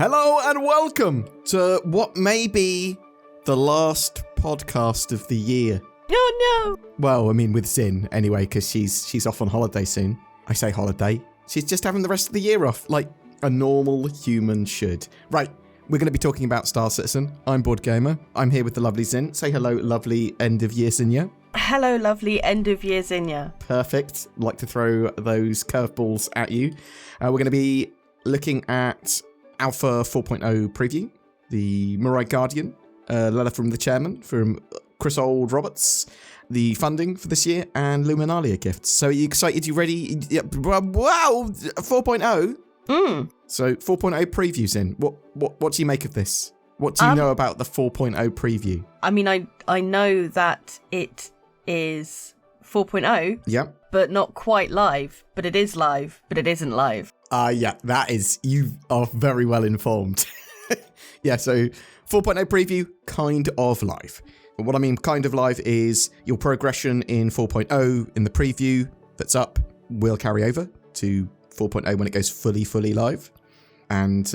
Hello and welcome to what may be the last podcast of the year. Oh no! Well, I mean with Zin anyway, because she's off on holiday soon. I say holiday. She's just having the rest of the year off, like a normal human should. Right, we're going to be talking about Star Citizen. I'm BoredGamer. I'm here with the lovely Zin. Say hello, lovely end of year Zinnia. Hello, lovely end of year Zinnia. Perfect. Like to throw those curveballs at you. We're going to be looking at Alpha 4.0 preview, the Mirai Guardian, letter from the chairman, from Chris Old Roberts, the funding for this year, and Luminalia gifts. So are you excited? You ready? Wow! 4.0? So 4.0 previews in. What do you make of this? What do you know about the 4.0 preview? I mean, I know that it is 4.0. Yeah. But not quite live. But it is live. But it isn't live. Yeah, that is, you are very well informed. Yeah, so 4.0 preview, kind of live. What I mean kind of live is your progression in 4.0 in the preview that's up will carry over to 4.0 when it goes fully live. And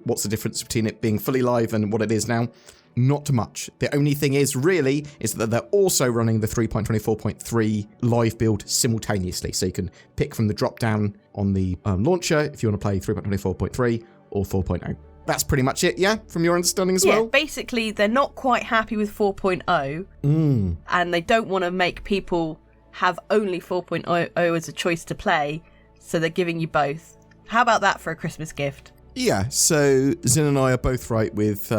what's the difference between it being fully live and what it is now? Not much. The only thing is that they're also running the 3.24.3 live build simultaneously. So you can pick from the drop down on the launcher if you want to play 3.24.3 or 4.0. That's pretty much it, yeah? From your understanding as well? Yeah, basically they're not quite happy with 4.0 and they don't want to make people have only 4.0 as a choice to play, so they're giving you both. How about that for a Christmas gift? Yeah, so Zin and I are both right with...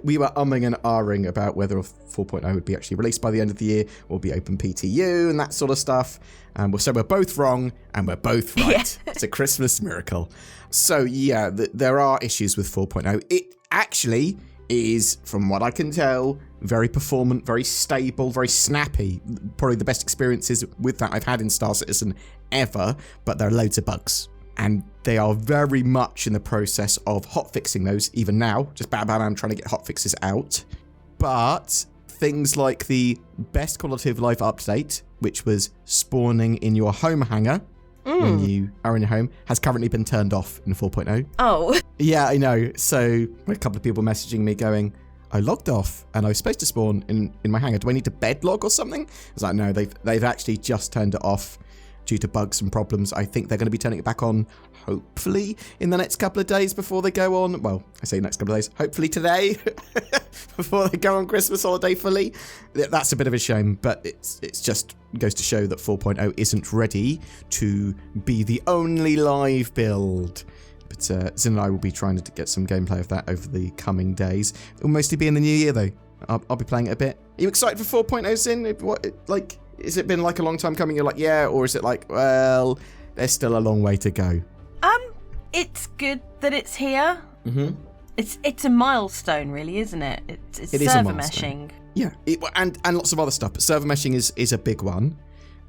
we were umming and ahhing about whether 4.0 would be actually released by the end of the year or be open PTU and that sort of stuff. So we're both wrong and we're both right. Yeah. It's a Christmas miracle. So yeah, there are issues with 4.0. It actually is, from what I can tell, very performant, very stable, very snappy. Probably the best experiences with that I've had in Star Citizen ever, but there are loads of bugs. And they are very much in the process of hotfixing those, even now. Just bam, trying to get hotfixes out. But things like the best quality of life update, which was spawning in your home hangar when you are in your home, has currently been turned off in 4.0. Oh. Yeah, I know. So a couple of people messaging me going, I logged off and I was supposed to spawn in my hangar. Do I need to bed log or something? I was like, no, they've actually just turned it off due to bugs and problems. I think they're going to be turning it back on, hopefully, in the next couple of days before they go on. Well, I say next couple of days, hopefully today, before they go on Christmas holiday fully. That's a bit of a shame, but it's just goes to show that 4.0 isn't ready to be the only live build. But Zin and I will be trying to get some gameplay of that over the coming days. It'll mostly be in the new year, though. I'll be playing it a bit. Are you excited for 4.0, Zin? Has it been like a long time coming? You're like, yeah, or is it like, well, there's still a long way to go? It's good that it's here. Mm-hmm. It's a milestone, really, isn't it? It's it server is meshing. Yeah, and lots of other stuff. But server meshing is a big one.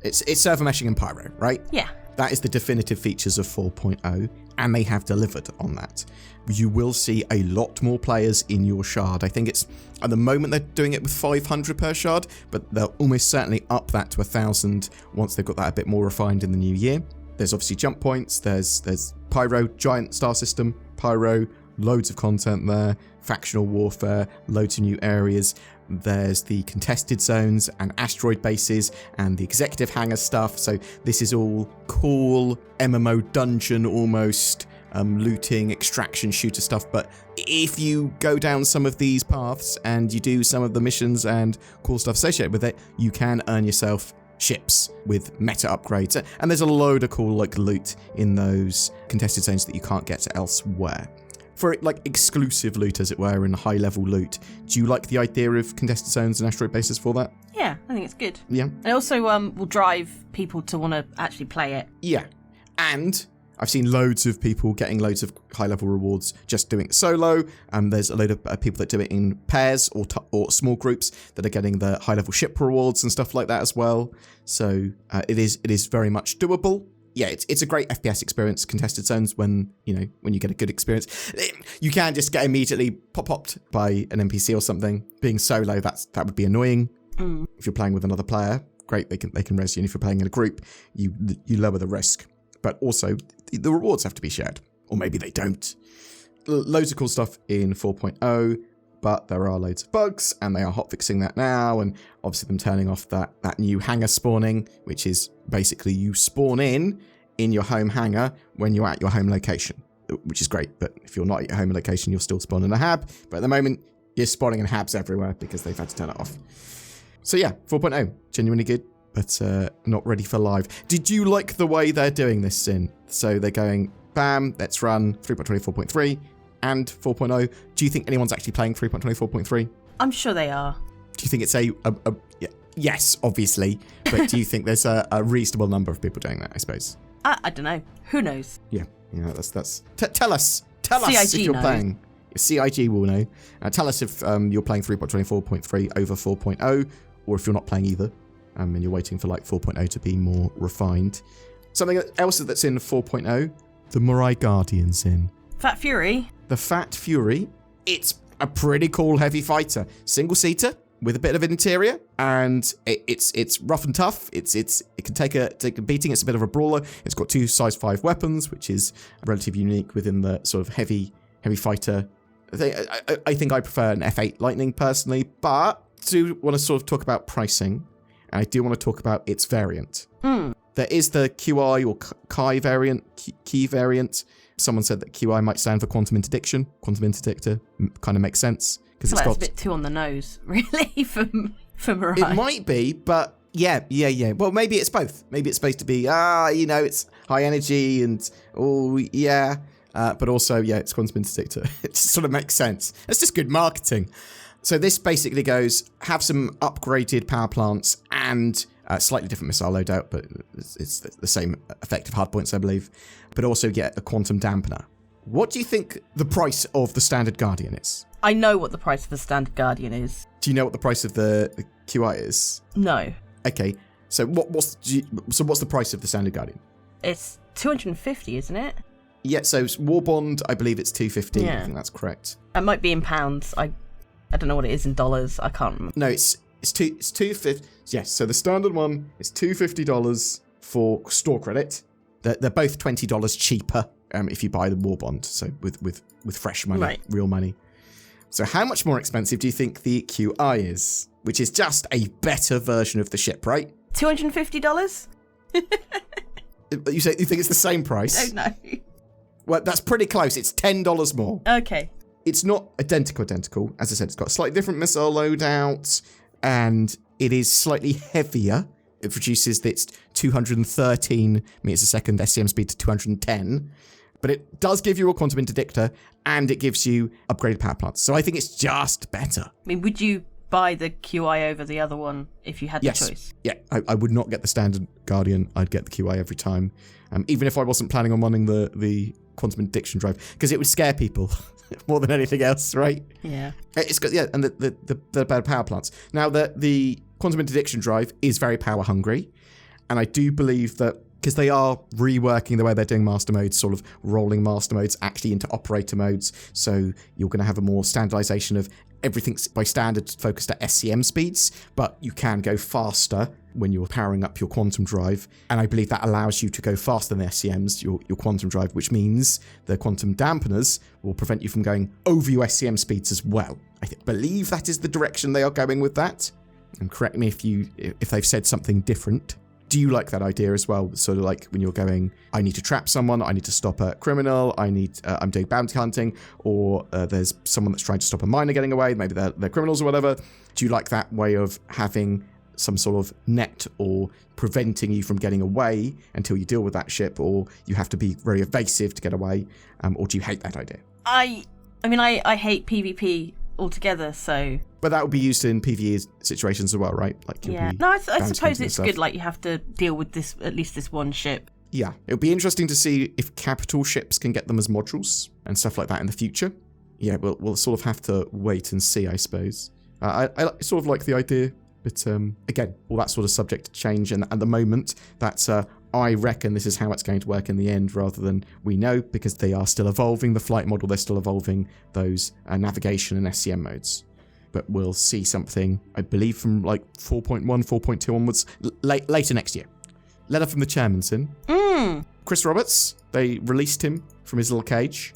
It's server meshing and pyro, right? Yeah. That is the definitive features of 4.0, and they have delivered on that. You will see a lot more players in your shard. I think it's, at the moment, they're doing it with 500 per shard, but they'll almost certainly up that to 1,000 once they've got that a bit more refined in the new year. There's obviously jump points, there's pyro, giant star system, pyro, loads of content there, factional warfare, loads of new areas. There's the contested zones and asteroid bases and the executive hangar stuff. So this is all cool MMO dungeon almost looting, extraction, shooter stuff. But if you go down some of these paths and you do some of the missions and cool stuff associated with it, you can earn yourself ships with meta upgrades. And there's a load of cool loot in those contested zones that you can't get elsewhere. For exclusive loot, as it were, and high level loot. Do you like the idea of contested zones and asteroid bases for that? Yeah, I think it's good. Yeah. And it also will drive people to want to actually play it. Yeah. And I've seen loads of people getting loads of high level rewards just doing it solo. There's a load of people that do it in pairs or small groups that are getting the high level ship rewards and stuff like that as well. So it is very much doable. Yeah, it's a great FPS experience, contested zones, when you get a good experience. You can just get immediately popped by an NPC or something. Being solo, that would be annoying. If you're playing with another player, great, they can res you. And if you're playing in a group, you lower the risk. But also, the rewards have to be shared. Or maybe they don't. loads of cool stuff in 4.0, but there are loads of bugs, and they are hotfixing that now, and obviously them turning off that new hangar spawning, which is basically you spawn in your home hangar when you're at your home location, which is great, but if you're not at your home location, you'll still spawn in a hab, but at the moment, you're spawning in habs everywhere because they've had to turn it off. So yeah, 4.0, genuinely good, but not ready for live. Did you like the way they're doing this, Sin? So they're going, bam, let's run 3.24.3 and 4.0. Do you think anyone's actually playing 3.24.3? I'm sure they are. Do you think it's yes, obviously, but do you think there's a reasonable number of people doing that, I suppose? I don't know. Who knows? Yeah, that's... Tell us if you're playing. CIG will know. Tell us if you're playing 3.24.3 over 4.0, or if you're not playing either, and you're waiting for like 4.0 to be more refined. Something else that's in 4.0, the Morai Guardian's in. Fat Fury? The Fat Fury. It's a pretty cool heavy fighter. Single-seater with a bit of an interior, and it's rough and tough. It can take a beating. It's a bit of a brawler. It's got 2 size 5 weapons, which is relatively unique within the sort of heavy fighter. I think I prefer an F8 Lightning personally, but I do want to sort of talk about pricing, and I do want to talk about its variant. There is the QI or Chi variant, key variant. Someone said that QI might stand for quantum interdiction. Quantum interdictor kind of makes sense because it's got a bit too on the nose, really, for Mirai. It might be, but yeah. Well, maybe it's both. Maybe it's supposed to be it's high energy and but also, it's quantum interdictor. It just sort of makes sense. It's just good marketing. So this basically goes, have some upgraded power plants and slightly different missile loadout, but it's the same effective hardpoints, I believe. But also get a quantum dampener. What do you think the price of the Standard Guardian is? I know what the price of the Standard Guardian is. Do you know what the price of the QI is? No. Okay, so what's the price of the Standard Guardian? It's 250, isn't it? Yeah, so War Bond, I believe it's 250. Yeah. I think that's correct. It might be in pounds. I don't know what it is in dollars. I can't remember. No, it's $250. Yes, so the standard one is $250 for store credit. They're both $20 cheaper if you buy the War Bond. So with fresh money, right. Real money. So how much more expensive do you think the QI is? Which is just a better version of the ship, right? $250? You think it's the same price? I don't know. Well, that's pretty close. It's $10 more. Okay. It's not identical. As I said, it's got a slightly different missile loadout, and it is slightly heavier. It reduces its 213 meters a second SCM speed to 210. But it does give you a quantum interdictor, and it gives you upgraded power plants. So I think it's just better. I mean, would you buy the QI over the other one if you had the choice? Yeah, I would not get the Standard Guardian. I'd get the QI every time. Even if I wasn't planning on running the quantum interdiction drive, because it would scare people more than anything else, right? Yeah. It's got and the better power plants. Now the quantum interdiction drive is very power hungry, and I do believe that because they are reworking the way they're doing master modes, sort of rolling master modes actually into operator modes, so you're going to have a more standardization of everything's by standard focused at SCM speeds, but you can go faster when you're powering up your quantum drive. And I believe that allows you to go faster than the SCMs, your quantum drive, which means the quantum dampeners will prevent you from going over your SCM speeds as well. I believe that is the direction they are going with that. And correct me if they've said something different. Do you like that idea as well? Sort of like when you're going, I need to trap someone, I need to stop a criminal, I'm doing bounty hunting, or there's someone that's trying to stop a miner getting away, maybe they're criminals or whatever. Do you like that way of having some sort of net or preventing you from getting away until you deal with that ship, or you have to be very evasive to get away, or do you hate that idea? I hate PvP altogether, so... But that would be used in PvE situations as well, right? Like yeah. No, I suppose it's good, like, you have to deal with at least this one ship. Yeah. It would be interesting to see if capital ships can get them as modules and stuff like that in the future. Yeah, we'll sort of have to wait and see, I suppose. I sort of like the idea, but again, all that sort of subject to change, and at the moment, that's... I reckon this is how it's going to work in the end rather than we know, because they are still evolving the flight model, they're still evolving those navigation and SCM modes. But we'll see something, I believe, from like 4.1, 4.2 onwards later next year. Letter from the chairman, Sin. Chris Roberts, They released him from his little cage.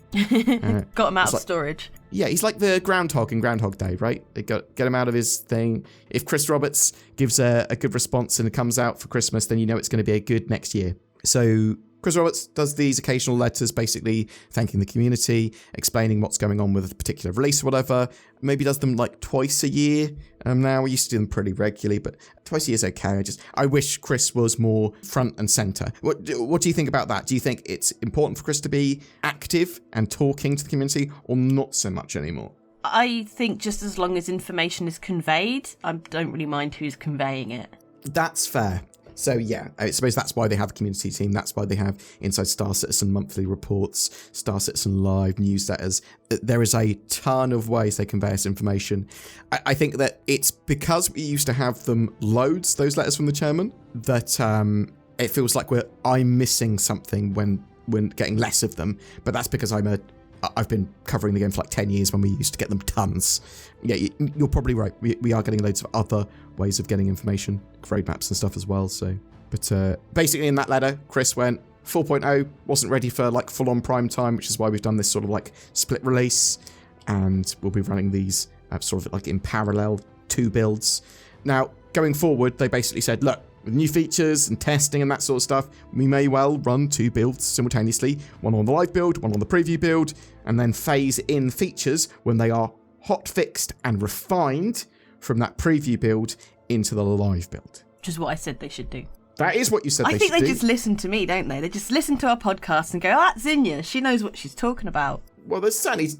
Got him out of storage. Yeah, he's like the groundhog in Groundhog Day, right? They get him out of his thing. If Chris Roberts gives a good response and it comes out for Christmas, then you know it's going to be a good next year. So Chris Roberts does these occasional letters basically thanking the community, explaining what's going on with a particular release or whatever. Maybe does them like twice a year. Now we used to do them pretty regularly, but twice a year is okay. I wish Chris was more front and center. What do you think about that? Do you think it's important for Chris to be active and talking to the community, or not so much anymore? I think just as long as information is conveyed, I don't really mind who's conveying it. That's fair. So yeah, I suppose that's why they have a community team. That's why they have Inside Star Citizen monthly reports, Star Citizen Live newsletters. There is a ton of ways they convey us information. I think that it's because we used to have them loads, those letters from the chairman, that it feels like I'm missing something when getting less of them. But that's because I've been covering the game for like 10 years when we used to get them tons. Yeah, you're probably right. We are getting loads of other ways of getting information, roadmaps and stuff as well. So, but basically in that letter, Chris went 4.0 wasn't ready for like full-on prime time, which is why we've done this sort of like split release, and we'll be running these sort of like in parallel, 2 builds. Now, going forward, they basically said, look, with new features and testing and that sort of stuff, we may well run 2 builds simultaneously, one on the live build, one on the preview build, and then phase in features when they are hot fixed and refined from that preview build into the live build. Which is what I said they should do. That is what you said they should do. I think they just listen to me, don't they? They just listen to our podcast and go, that's Zinnia. She knows what she's talking about. Well, there's certainly,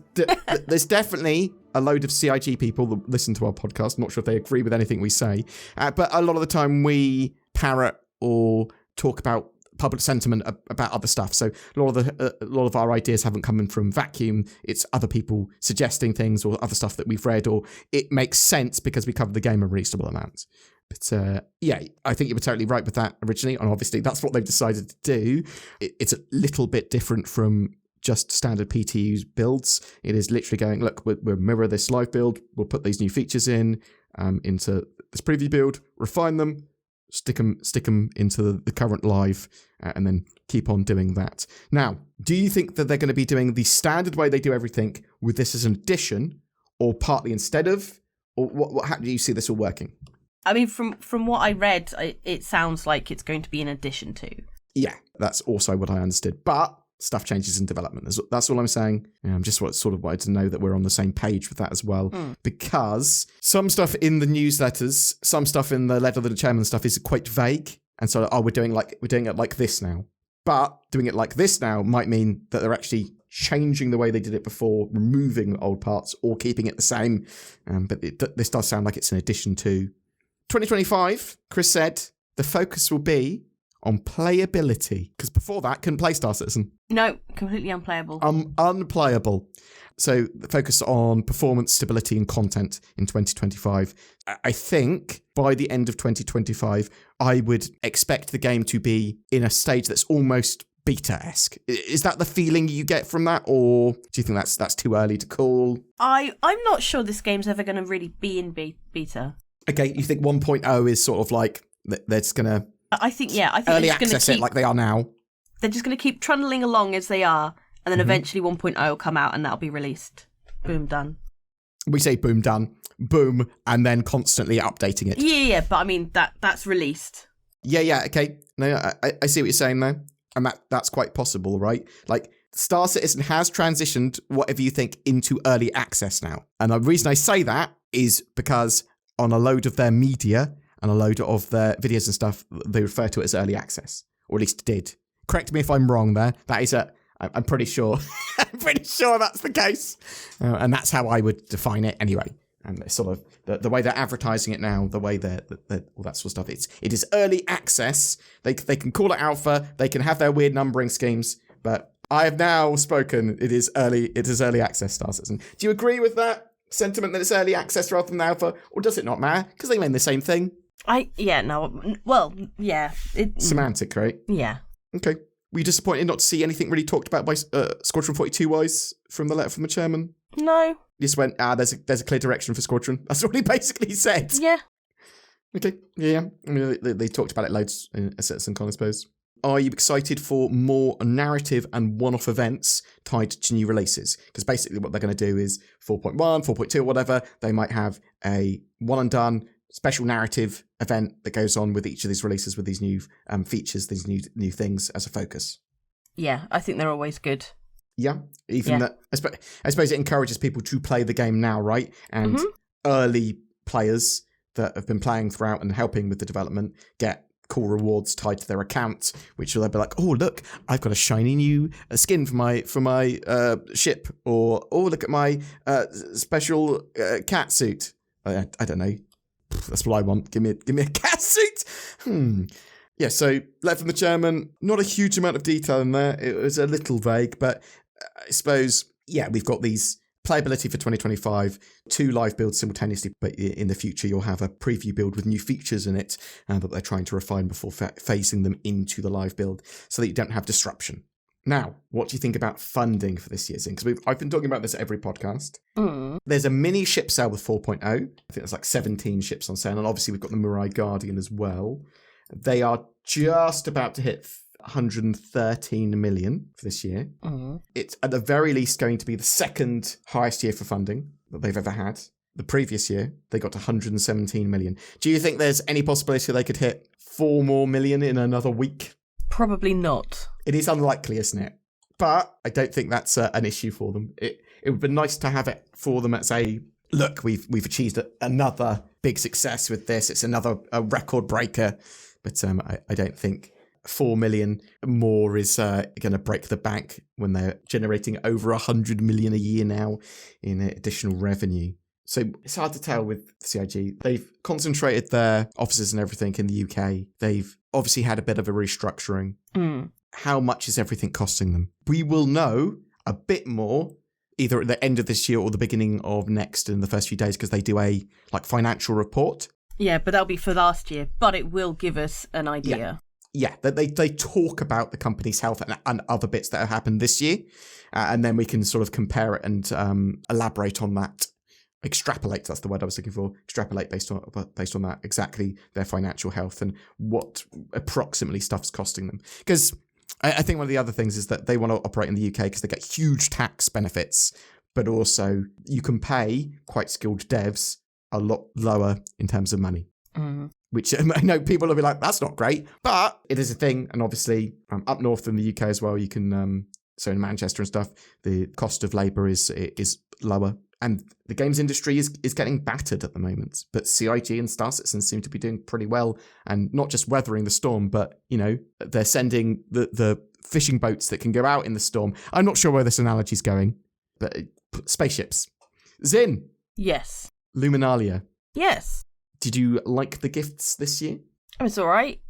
there's definitely a load of CIG people that listen to our podcast. I'm not sure if they agree with anything we say. But a lot of the time we parrot or talk about public sentiment about other stuff. So a lot of our ideas haven't come in from vacuum. It's other people suggesting things or other stuff that we've read, or it makes sense because we covered the game a reasonable amount. But yeah, I think you were totally right with that originally. And obviously that's what they've decided to do. It's a little bit different from just standard PTU builds. It is literally going, look, we'll mirror this live build. We'll put these new features into this preview build, refine them, stick them into the current live, and then keep on doing that. Now, do you think that they're going to be doing the standard way they do everything with this as an addition, or partly instead of, or how do you see this all working? I mean, from what I read, it sounds like it's going to be in addition to. Yeah, that's also what I understood. But stuff changes in development. That's all I'm saying. Just sort of wanted to know that we're on the same page with that as well. Because some stuff in the newsletters, some stuff in the letter to the chairman stuff is quite vague. And so, we're doing it like this now. But doing it like this now might mean that they're actually changing the way they did it before, removing old parts or keeping it the same. But this does sound like it's an addition to 2025. Chris said the focus will be on playability, because before that couldn't play Star Citizen. No, completely unplayable. Unplayable. So the focus on performance, stability and content in 2025. I think by the end of 2025, I would expect the game to be in a stage that's almost beta-esque. Is that the feeling you get from that, or do you think that's too early to call? I'm not sure this game's ever going to really be in beta. Okay, you think 1.0 is sort of like they're just going to early access it like they are now. They're just going to keep trundling along as they are, and then eventually 1.0 will come out and that'll be released. Boom, done. We say boom, done. Boom, and then constantly updating it. Yeah, but I mean, that's released. Yeah, okay. No, I see what you're saying there. And that's quite possible, right? Like, Star Citizen has transitioned, whatever you think, into early access now. And the reason I say that is because on a load of their media and a load of their videos and stuff, they refer to it as early access, or at least did. Correct me if I'm wrong there. That is I'm pretty sure. I'm pretty sure that's the case. And that's how I would define it anyway. And it's sort of the way they're advertising it now, the way they're all that sort of stuff. It is early access. They can call it alpha. They can have their weird numbering schemes. But I have now spoken. It is early access, Star Citizen. Do you agree with that sentiment that it's early access rather than alpha, or does it not matter? Because they mean the same thing. Semantic, right? Yeah. Okay. Were you disappointed not to see anything really talked about by Squadron 42-wise from the letter from the chairman? No. You just went, there's a clear direction for Squadron. That's what he basically said. Yeah. Okay. Yeah. I mean, they talked about it loads in a Citizen Con, I suppose. are you excited for more narrative and one-off events tied to new releases? Because basically what they're going to do is 4.1, 4.2, or whatever, they might have a one-and-done special narrative event that goes on with each of these releases with these new features, these new things as a focus. Yeah, I think they're always good. Yeah, that. I suppose it encourages people to play the game now, right? And early players that have been playing throughout and helping with the development get cool rewards tied to their account, which they'll be like, oh look, I've got a shiny new skin for my ship, or oh look at my special cat suit. I don't know. That's what I want. Give me a cat suit. Yeah, so letter from the chairman, not a huge amount of detail in there. It was a little vague, but I suppose, yeah, we've got these playability for 2025, 2 live builds simultaneously, but in the future you'll have a preview build with new features in it that they're trying to refine before phasing them into the live build so that you don't have disruption. Now, what do you think about funding for this year's in? Because I've been talking about this at every podcast. There's a mini ship sale with 4.0. I think there's like 17 ships on sale, and obviously we've got the Lumberyard Guardian as well. They are just about to hit 113 million for this year. It's at the very least going to be the second highest year for funding that they've ever had. The previous year, they got to 117 million. Do you think there's any possibility they could hit 4 more million in another week? Probably not. It is unlikely, isn't it? But I don't think that's an issue for them. It would be nice to have it for them as a, look, we've achieved another big success with this. It's another record breaker. But I don't think 4 million more is going to break the bank when they're generating over 100 million a year now in additional revenue. So it's hard to tell with CIG. They've concentrated their offices and everything in the UK. They've obviously had a bit of a restructuring. How much is everything costing them? We will know a bit more either at the end of this year or the beginning of next in the first few days, because they do a financial report. Yeah, but that'll be for last year. But it will give us an idea. Yeah, they talk about the company's health and other bits that have happened this year. And then we can sort of compare it and elaborate on that. Extrapolate, that's the word I was looking for. Extrapolate based on that, exactly their financial health and what approximately stuff's costing them. Because I think one of the other things is that they want to operate in the UK because they get huge tax benefits, but also you can pay quite skilled devs a lot lower in terms of money. Which I know people will be like, that's not great, but it is a thing. And obviously up north in the UK as well, you can, so in Manchester and stuff, the cost of labour is lower. And the games industry is getting battered at the moment. But CIG and Star Citizen seem to be doing pretty well, and not just weathering the storm, but, they're sending the fishing boats that can go out in the storm. I'm not sure where this analogy's going, but spaceships. Zin. Yes. Luminalia. Yes. Did you like the gifts this year? It was all right.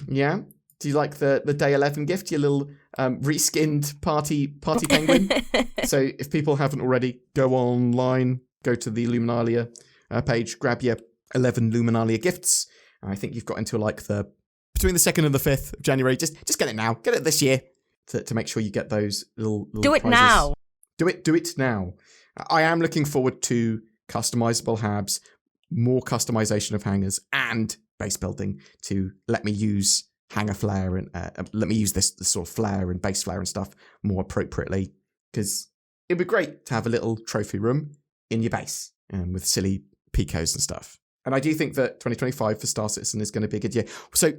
Yeah? Do you like the Day 11 gift, your little reskinned party penguin? So if people haven't already, go online, go to the Luminalia page, grab your 11 Luminalia gifts. I think you've got until between the 2nd and the 5th of January. Just get it now. Get it this year to make sure you get those little Do it prizes. now. Do it now. I am looking forward to customizable habs, more customization of hangars, and base building to let me use hanger flare and let me use this sort of flare and base flare and stuff more appropriately, because it'd be great to have a little trophy room in your base with silly picos and stuff. And I do think that 2025 for Star Citizen is going to be a good year. So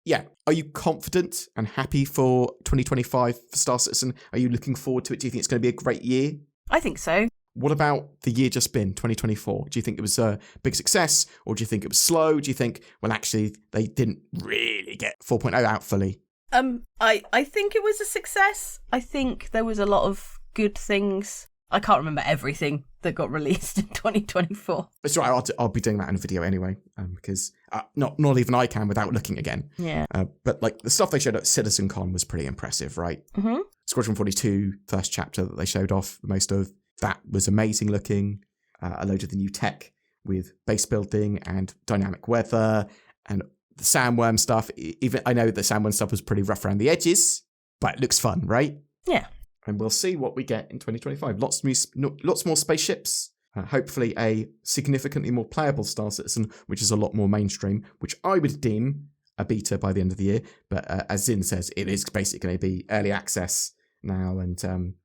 yeah, are you confident and happy for 2025 for Star Citizen? Are you looking forward to it? Do you think it's going to be a great year? I think so. What about the year just been, 2024? Do you think it was a big success, or do you think it was slow? Do you think, well, actually, they didn't really get 4.0 out fully? I think it was a success. I think there was a lot of good things. I can't remember everything that got released in 2024. It's all right, I'll be doing that in a video anyway, because not even I can without looking again. Yeah. But the stuff they showed at CitizenCon was pretty impressive, right? Mm-hmm. Squadron 42, first chapter that they showed off most of, that was amazing looking. A load of the new tech with base building and dynamic weather and the sandworm stuff. Even I know the sandworm stuff was pretty rough around the edges, but it looks fun, right? Yeah. And we'll see what we get in 2025. Lots more spaceships. Hopefully a significantly more playable Star Citizen, which is a lot more mainstream, which I would deem a beta by the end of the year. But as Zin says, it is basically going to be early access now, and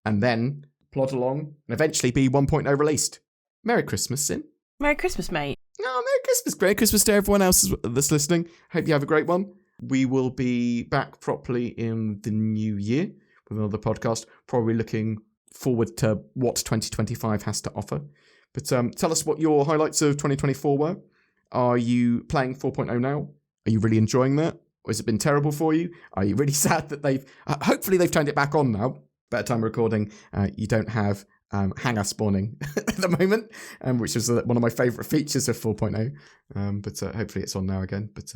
then plod along and eventually be 1.0 released. Merry Christmas, Zin. Merry Christmas, mate. Oh, Merry Christmas. Merry Christmas to everyone else that's listening. Hope you have a great one. We will be back properly in the new year with another podcast, probably looking forward to what 2025 has to offer. But tell us what your highlights of 2024 were. Are you playing 4.0 now? Are you really enjoying that? Or has it been terrible for you? Are you really sad that they've... hopefully they've turned it back on now. Better time recording. You don't have hangar spawning at the moment, which is one of my favourite features of 4.0. But hopefully it's on now again. But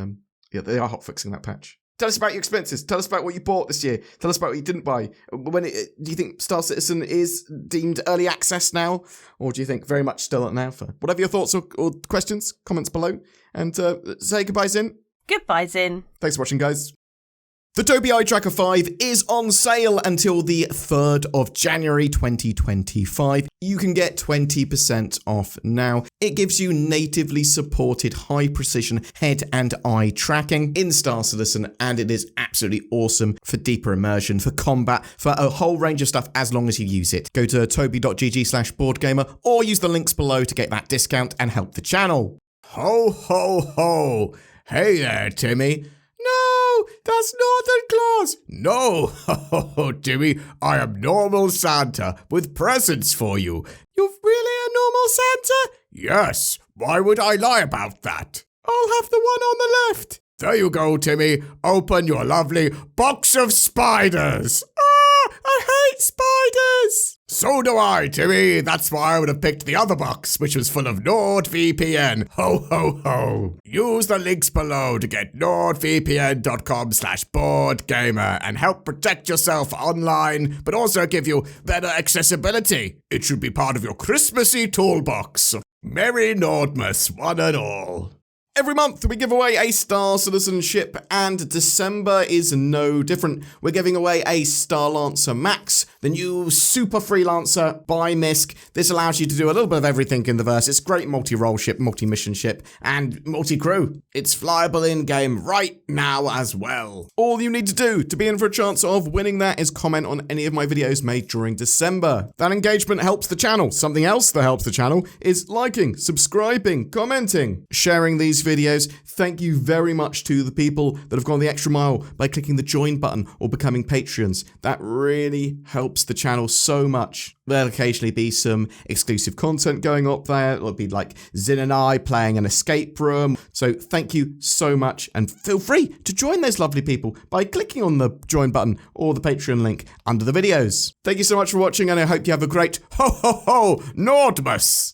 yeah, they are hotfixing that patch. Tell us about your expenses. Tell us about what you bought this year. Tell us about what you didn't buy. Do you think Star Citizen is deemed early access now? Or do you think very much still at an alpha? Whatever your thoughts or questions, comments below. And say goodbye, Zin. Goodbye, Zin. Thanks for watching, guys. The Tobii Eye Tracker 5 is on sale until the 3rd of January 2025. You can get 20% off now. It gives you natively supported high-precision head and eye tracking in Star Citizen, and it is absolutely awesome for deeper immersion, for combat, for a whole range of stuff as long as you use it. Go to tobii.gg/BoredGamer or use the links below to get that discount and help the channel. Ho, ho, ho. Hey there, Timmy. No, that's Northern Claus. No, ho, Timmy, I am normal Santa with presents for you. You're really a normal Santa? Yes, why would I lie about that? I'll have the one on the left. There you go, Timmy. Open your lovely box of spiders. I hate spiders. So do I, Timmy. That's why I would have picked the other box, which was full of NordVPN. Ho, ho, ho. Use the links below to get nordvpn.com/BoredGamer and help protect yourself online, but also give you better accessibility. It should be part of your Christmassy toolbox. Merry Nordmas, one and all. Every month we give away a Star Citizen ship, and December is no different. We're giving away a Star Lancer Max, the new super freelancer by MISC. This allows you to do a little bit of everything in the verse. It's a great multi-role ship, multi-mission ship, and multi-crew. It's flyable in-game right now as well. All you need to do to be in for a chance of winning that is comment on any of my videos made during December. That engagement helps the channel. Something else that helps the channel is liking, subscribing, commenting, sharing these videos. Thank you very much to the people that have gone the extra mile by clicking the join button or becoming Patreons. That really helps the channel so much. There'll occasionally be some exclusive content going up there. It'll be like Zin and I playing an escape room. So thank you so much, and feel free to join those lovely people by clicking on the join button or the Patreon link under the videos. Thank you so much for watching, and I hope you have a great ho ho ho Nordmas.